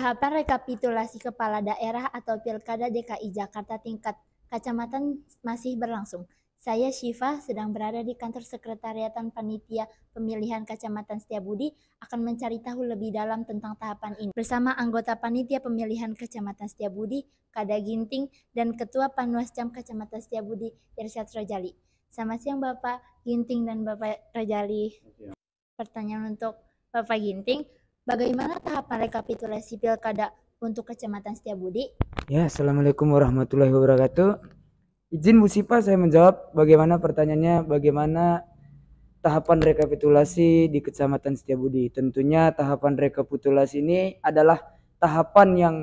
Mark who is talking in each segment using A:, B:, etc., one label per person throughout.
A: Tahapan rekapitulasi kepala daerah atau Pilkada DKI Jakarta tingkat kecamatan masih berlangsung. Saya Syifa sedang berada di kantor sekretariatan panitia pemilihan Kecamatan Setiabudi akan mencari tahu lebih dalam tentang tahapan ini. Bersama anggota panitia pemilihan Kecamatan Setiabudi, Kada Ginting, dan Ketua Panwascam Kecamatan Setiabudi, Irsyad Rojali. Selamat siang Bapak Ginting dan Bapak Rojali. Pertanyaan untuk Bapak Ginting. Bagaimana tahapan rekapitulasi pilkada untuk Kecamatan Setiabudi?
B: Ya, Assalamualaikum warahmatullahi wabarakatuh. Izin Bu Sipa saya menjawab bagaimana pertanyaannya, bagaimana tahapan rekapitulasi di Kecamatan Setiabudi. Tentunya tahapan rekapitulasi ini adalah tahapan yang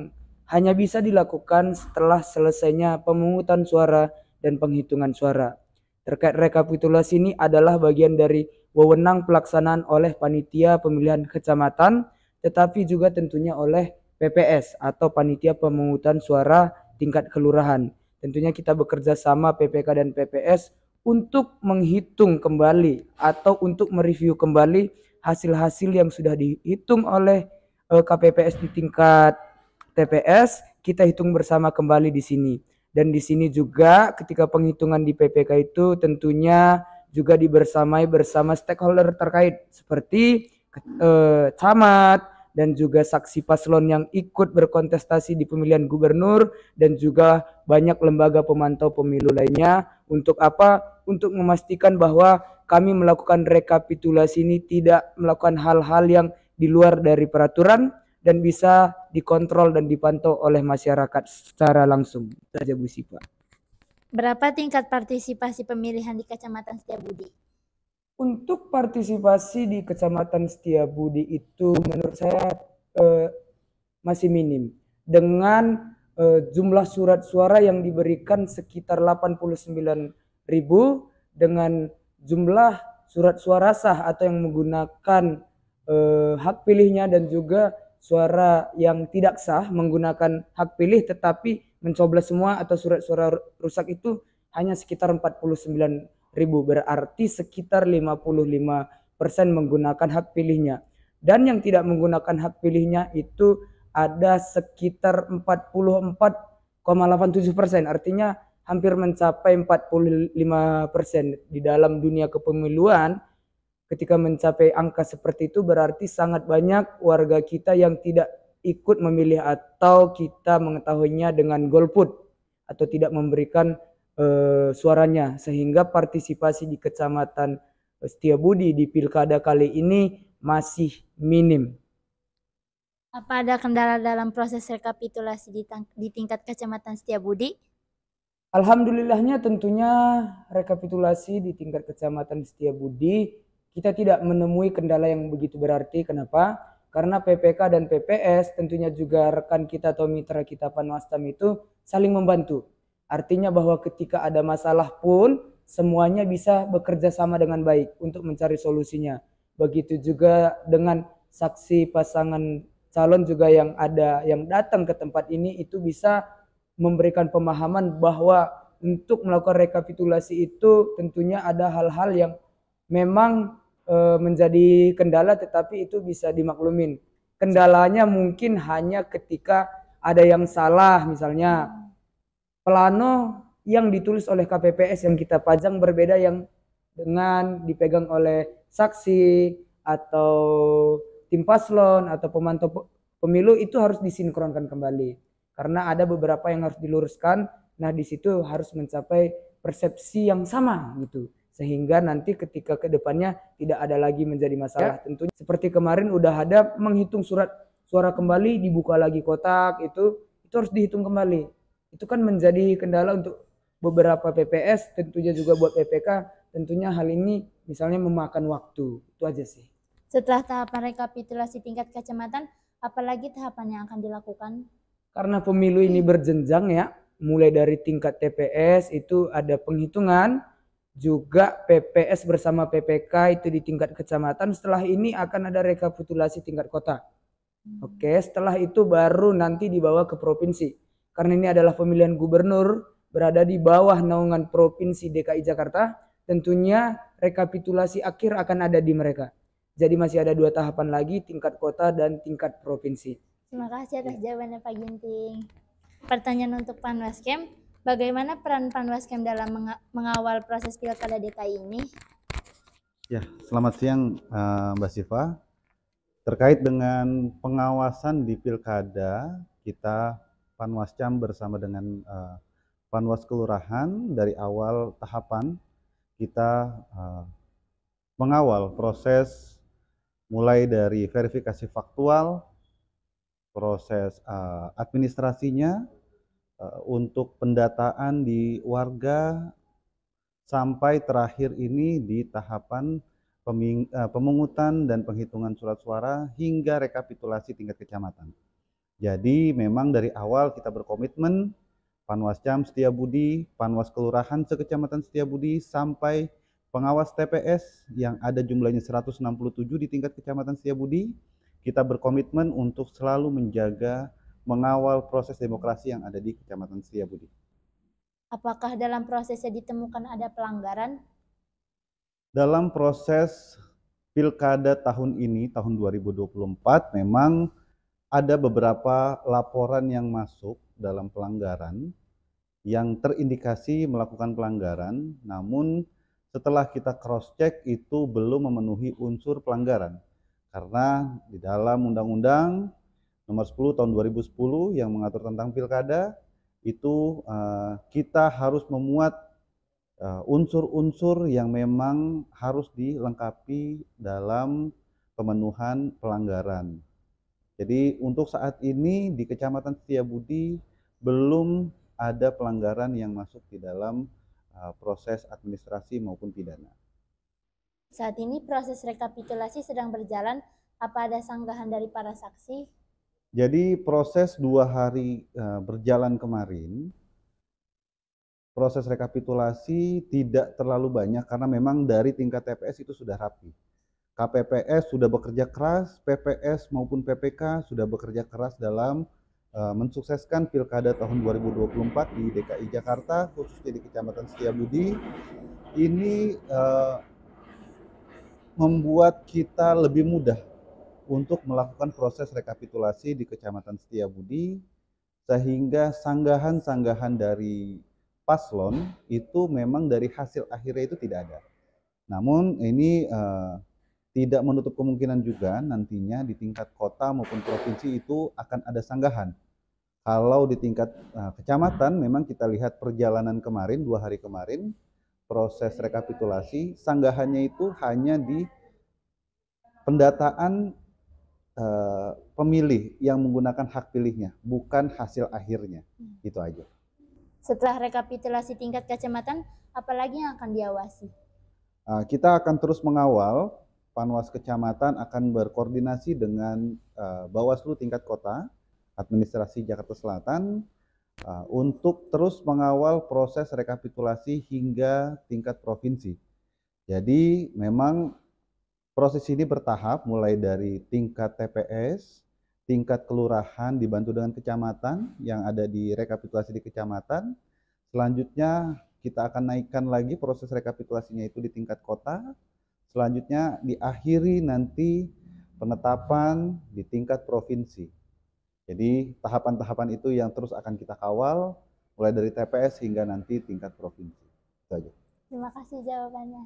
B: hanya bisa dilakukan setelah selesainya pemungutan suara dan penghitungan suara. Terkait rekapitulasi ini adalah bagian dari wewenang pelaksanaan oleh panitia pemilihan kecamatan, tetapi juga tentunya oleh PPS atau panitia pemungutan suara tingkat kelurahan. Tentunya kita bekerja sama PPK dan PPS untuk menghitung kembali atau untuk mereview kembali hasil-hasil yang sudah dihitung oleh KPPS di tingkat TPS, kita hitung bersama kembali di sini. Dan di sini juga ketika penghitungan di PPK itu tentunya juga dibersamai bersama stakeholder terkait seperti camat dan juga saksi paslon yang ikut berkontestasi di pemilihan gubernur dan juga banyak lembaga pemantau pemilu lainnya. Untuk apa? Untuk memastikan bahwa kami melakukan rekapitulasi ini tidak melakukan hal-hal yang di luar dari peraturan dan bisa dikontrol dan dipantau oleh masyarakat secara langsung. Itu saja Bu Sipa.
A: Berapa tingkat partisipasi pemilihan di Kecamatan Setiabudi?
B: Untuk partisipasi di Kecamatan Setiabudi itu menurut saya masih minim. Dengan jumlah surat suara yang diberikan sekitar 89.000 dengan jumlah surat suara sah atau yang menggunakan hak pilihnya dan juga suara yang tidak sah menggunakan hak pilih tetapi mencoblos semua atau surat suara rusak itu hanya sekitar 49.000, berarti sekitar 55% menggunakan hak pilihnya. Dan yang tidak menggunakan hak pilihnya itu ada sekitar 44,87%, artinya hampir mencapai 45%. Di dalam dunia kepemiluan ketika mencapai angka seperti itu berarti sangat banyak warga kita yang tidak ikut memilih atau kita mengetahuinya dengan golput atau tidak memberikan suaranya, sehingga partisipasi di Kecamatan Setiabudi di pilkada kali ini masih minim.
A: Apa ada kendala dalam proses rekapitulasi di tingkat Kecamatan Setiabudi?
B: Alhamdulillahnya tentunya rekapitulasi di tingkat Kecamatan Setiabudi kita tidak menemui kendala yang begitu berarti. Kenapa? Karena PPK dan PPS tentunya juga rekan kita atau mitra kita Panwascam itu saling membantu. Artinya bahwa ketika ada masalah pun semuanya bisa bekerja sama dengan baik untuk mencari solusinya. Begitu juga dengan saksi pasangan calon juga yang ada yang datang ke tempat ini itu bisa memberikan pemahaman bahwa untuk melakukan rekapitulasi itu tentunya ada hal-hal yang memang menjadi kendala, tetapi itu bisa dimaklumin. Kendalanya mungkin hanya ketika ada yang salah, misalnya plano yang ditulis oleh KPPS yang kita pajang berbeda yang dengan dipegang oleh saksi atau tim paslon atau pemantau pemilu, itu harus disinkronkan kembali karena ada beberapa yang harus diluruskan. Nah, di situ harus mencapai persepsi yang sama gitu, sehingga nanti ketika kedepannya tidak ada lagi menjadi masalah. Tentunya seperti kemarin udah ada menghitung surat suara kembali, dibuka lagi kotak, itu harus dihitung kembali. Itu kan menjadi kendala untuk beberapa PPS, tentunya juga buat PPK. Tentunya hal ini misalnya memakan waktu. Itu aja sih.
A: Setelah tahapan rekapitulasi tingkat kecamatan, apalagi tahapan yang akan dilakukan?
B: Karena pemilu ini berjenjang ya, mulai dari tingkat TPS itu ada penghitungan, juga PPS bersama PPK itu di tingkat kecamatan. Setelah ini akan ada rekapitulasi tingkat kota. Oke, setelah itu baru nanti dibawa ke provinsi. Karena ini adalah pemilihan gubernur berada di bawah naungan Provinsi DKI Jakarta, tentunya rekapitulasi akhir akan ada di mereka. Jadi masih ada 2 tahapan lagi, tingkat kota dan tingkat provinsi.
A: Terima kasih atas jawabannya Pak Ginting. Pertanyaan untuk Panwaskem, bagaimana peran Panwaskem dalam mengawal proses Pilkada DKI ini?
C: Ya, selamat siang Mbak Siva. Terkait dengan pengawasan di Pilkada, kita Panwascam bersama dengan Panwas Kelurahan dari awal tahapan kita mengawal proses mulai dari verifikasi faktual, proses administrasinya, untuk pendataan di warga, sampai terakhir ini di tahapan pemungutan dan penghitungan surat suara hingga rekapitulasi tingkat kecamatan. Jadi memang dari awal kita berkomitmen, Panwascam Setiabudi, Panwas Kelurahan sekecamatan Setiabudi, sampai pengawas TPS yang ada jumlahnya 167 di tingkat kecamatan Setiabudi, kita berkomitmen untuk selalu menjaga, mengawal proses demokrasi yang ada di kecamatan Setiabudi.
A: Apakah dalam prosesnya ditemukan ada pelanggaran?
C: Dalam proses Pilkada tahun ini, tahun 2024, memang ada beberapa laporan yang masuk dalam pelanggaran, yang terindikasi melakukan pelanggaran, namun setelah kita cross-check itu belum memenuhi unsur pelanggaran. Karena di dalam Undang-Undang Nomor 10 Tahun 2010 yang mengatur tentang Pilkada, itu kita harus memuat unsur-unsur yang memang harus dilengkapi dalam pemenuhan pelanggaran. Jadi untuk saat ini di Kecamatan Setiabudi belum ada pelanggaran yang masuk di dalam proses administrasi maupun pidana.
A: Saat ini proses rekapitulasi sedang berjalan. Apa ada sanggahan dari para saksi?
C: Jadi proses 2 hari berjalan kemarin, proses rekapitulasi tidak terlalu banyak karena memang dari tingkat TPS itu sudah rapi. KPPS sudah bekerja keras, PPS maupun PPK sudah bekerja keras dalam mensukseskan Pilkada tahun 2024 di DKI Jakarta, khususnya di Kecamatan Setiabudi. Ini membuat kita lebih mudah untuk melakukan proses rekapitulasi di Kecamatan Setiabudi, sehingga sanggahan-sanggahan dari paslon itu memang dari hasil akhirnya itu tidak ada. Namun ini tidak menutup kemungkinan juga nantinya di tingkat kota maupun provinsi itu akan ada sanggahan. Kalau di tingkat kecamatan memang kita lihat perjalanan kemarin, 2 hari kemarin, proses rekapitulasi, sanggahannya itu hanya di pendataan pemilih yang menggunakan hak pilihnya, bukan hasil akhirnya. Itu aja.
A: Setelah rekapitulasi tingkat kecamatan, apalagi yang akan diawasi?
C: Kita akan terus mengawal, Panwas Kecamatan akan berkoordinasi dengan Bawaslu tingkat kota, administrasi Jakarta Selatan, untuk terus mengawal proses rekapitulasi hingga tingkat provinsi. Jadi memang proses ini bertahap, mulai dari tingkat TPS, tingkat kelurahan dibantu dengan kecamatan yang ada di rekapitulasi di kecamatan. Selanjutnya kita akan naikkan lagi proses rekapitulasinya itu di tingkat kota. Selanjutnya diakhiri nanti penetapan di tingkat provinsi. Jadi tahapan-tahapan itu yang terus akan kita kawal, mulai dari TPS hingga nanti tingkat provinsi. Itu aja.
A: Terima kasih jawabannya,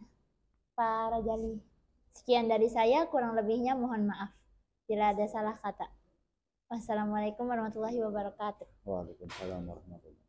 A: Pak Rajali. Sekian dari saya, kurang lebihnya mohon maaf bila ada salah kata. Wassalamualaikum warahmatullahi wabarakatuh.
C: Waalaikumsalam warahmatullahi wabarakatuh.